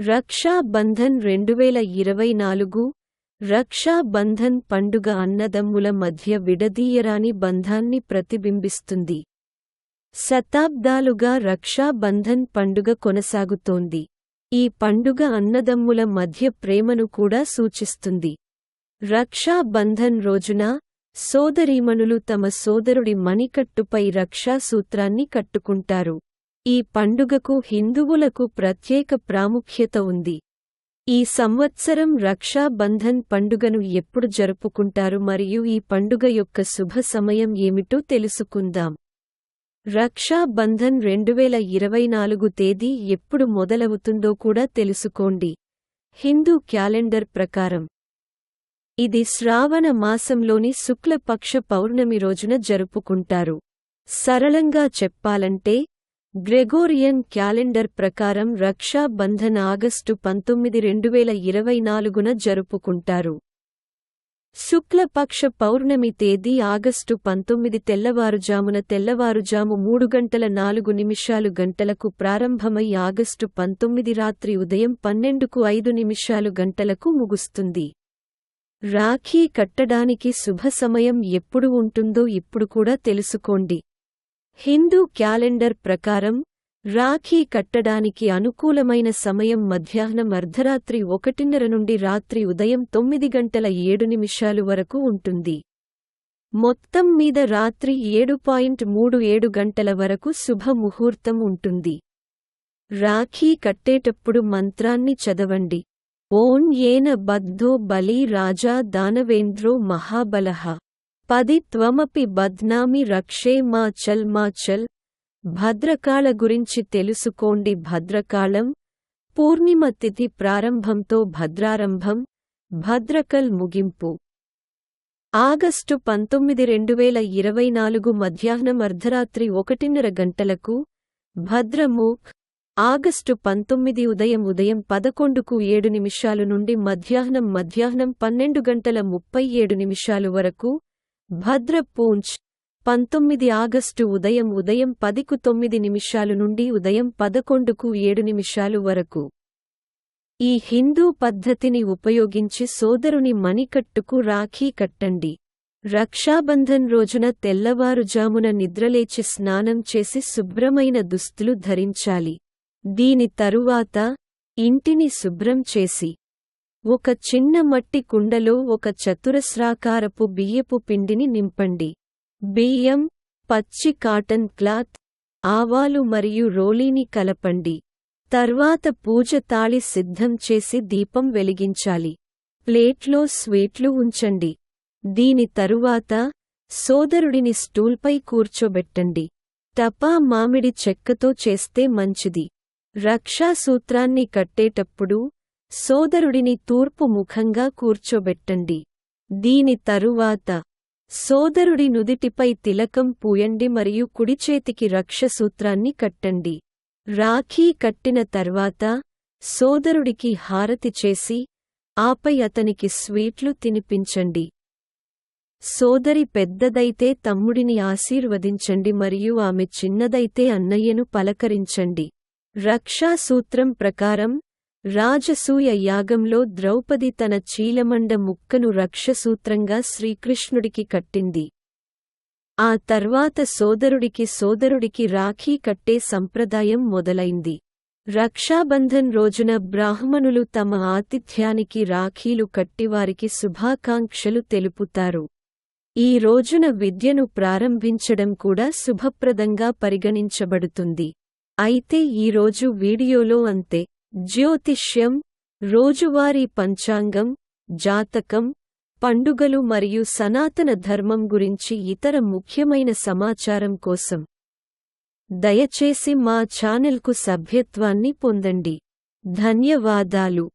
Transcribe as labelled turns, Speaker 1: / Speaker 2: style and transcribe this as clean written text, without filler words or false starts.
Speaker 1: రక్షా బంధన్ 2024 రక్షా బంధన్ పండుగ అన్నదమ్ముల మధ్య విడదీయరాని బంధాన్ని ప్రతిబింబిస్తుంది. శతాబ్దాలుగా రక్షా బంధన్ పండుగ కొనసాగుతోంది. ఈ పండుగ అన్నదమ్ముల మధ్య ప్రేమను కూడా సూచిస్తుంది. రక్షా బంధన్ రోజున సోదరీమణులు తమ సోదరుడి మణికట్టుపై రక్షా సూత్రాన్ని కట్టుకుంటారు. ఈ పండుగకు హిందువులకు ప్రత్యేక ప్రాముఖ్యత ఉంది. ఈ సంవత్సరం రక్షా బంధన్ పండుగను ఎప్పుడు జరుపుకుంటారు మరియు ఈ పండుగ యొక్క శుభ సమయం ఏమిటో తెలుసుకుందాం. రక్షా బంధన్ 2024 తేదీ ఎప్పుడు మొదలవుతుందో కూడా తెలుసుకోండి. హిందూ క్యాలెండర్ ప్రకారం ఇది శ్రావణ మాసంలోని శుక్లపక్ష పౌర్ణమి రోజున జరుపుకుంటారు. సరళంగా చెప్పాలంటే గ్రెగోరియన్ క్యాలెండర్ ప్రకారం రక్షా బంధన్ ఆగస్టు 19, 2024న జరుపుకుంటారు. శుక్లపక్ష పౌర్ణమి తేదీ ఆగస్టు 19 తెల్లవారుజాము 3:04 గంటలకు ప్రారంభమై ఆగస్టు 19 రాత్రి ఉదయం 12:05 ముగుస్తుంది. రాఖీ కట్టడానికి శుభ సమయం ఎప్పుడు ఉంటుందో ఇప్పుడు కూడా తెలుసుకోండి. హిందూ క్యాలెండర్ ప్రకారం రాఖీ కట్టడానికి అనుకూలమైన సమయం మధ్యాహ్నం అర్ధరాత్రి 1:30 నుండి రాత్రి ఉదయం 9:07 వరకు ఉంటుంది. మొత్తం మీద రాత్రి 7:37 గంటల వరకు శుభ ముహూర్తం ఉంటుంది. రాఖీ కట్టేటప్పుడు మంత్రాన్ని చదవండి. ఓం ఏన బద్ధో బలి రాజా దానవేంద్రో మహాబలః 10 త్వమపి బధ్నామి రక్షే మా చల్. భద్రకాళ గురించి తెలుసుకోండి. భద్రకాళం పూర్ణిమ తిథి ప్రారంభంతో భద్రారంభం, భద్రకల్ ముగింపు. ఆగస్టు 19, 2024 మధ్యాహ్నం అర్ధరాత్రి 1:30 గంటలకు భద్రమూక్. ఆగస్టు 19 ఉదయం 11:07 నుండి మధ్యాహ్నం 12:37 వరకు భద్రపూంచ్. 19 ఆగస్టు ఉదయం 10:09 నుండి ఉదయం 11:07 వరకు. ఈ హిందూ పద్ధతిని ఉపయోగించి సోదరుని మణికట్టుకు రాఖీ కట్టండి. రక్షాబంధన్ రోజున తెల్లవారుజామున నిద్రలేచి స్నానం చేసి శుభ్రమైన దుస్తులు ధరించాలి. దీని తరువాత ఇంటిని శుభ్రం చేసి ఒక చిన్న మట్టి కుండలో ఒక చతురస్రాకారపు బియ్యపు పిండిని నింపండి. బియ్యం, పచ్చి కాటన్ క్లాత్, ఆవాలు మరియు రోలీని కలపండి. తర్వాత పూజ తాళి సిద్ధం చేసి దీపం వెలిగించాలి. ప్లేట్లో స్వీట్లు ఉంచండి. దీని తరువాత సోదరుడిని స్టూల్పై కూర్చోబెట్టండి. టపా మామిడి చెక్కతో చేస్తే మంచిది. రక్షా సూత్రాన్ని కట్టేటప్పుడు సోదరుడిని తూర్పు ముఖంగా కూర్చోబెట్టండి. దీని తరువాత సోదరుడి నుదిటిపై తిలకం పూయండి మరియు కుడిచేతికి రక్షసూత్రాన్ని కట్టండి. రాఖీ కట్టిన తర్వాత సోదరుడికి హారతి చేసి ఆపై అతనికి స్వీట్లు తినిపించండి. సోదరి పెద్దదైతే తమ్ముడిని ఆశీర్వదించండి మరియు ఆమె చిన్నదైతే అన్నయ్యను పలకరించండి. రక్షా సూత్రం ప్రకారం రాజసూయ యాగంలో ద్రౌపది తన చీలమండ ముక్కను రక్షసూత్రంగా శ్రీకృష్ణుడికి కట్టింది. ఆ తర్వాత సోదరుడికి రాఖీ కట్టే సంప్రదాయం మొదలైంది. రక్షాబంధన్ రోజున బ్రాహ్మణులు తమ ఆతిథ్యానికి రాఖీలు కట్టివారికి శుభాకాంక్షలు తెలుపుతారు. ఈ రోజున విద్యను ప్రారంభించడం కూడా శుభప్రదంగా పరిగణించబడుతుంది. అయితే ఈరోజు వీడియోలో అంతే. జ్యోతిష్యం, రోజువారీ పంచాంగం, జాతకం, పండుగలు మరియు సనాతన ధర్మం గురించి ఇతర ముఖ్యమైన సమాచారం కోసం దయచేసి మా ఛానల్కు సభ్యత్వాన్ని పొందండి. ధన్యవాదాలు.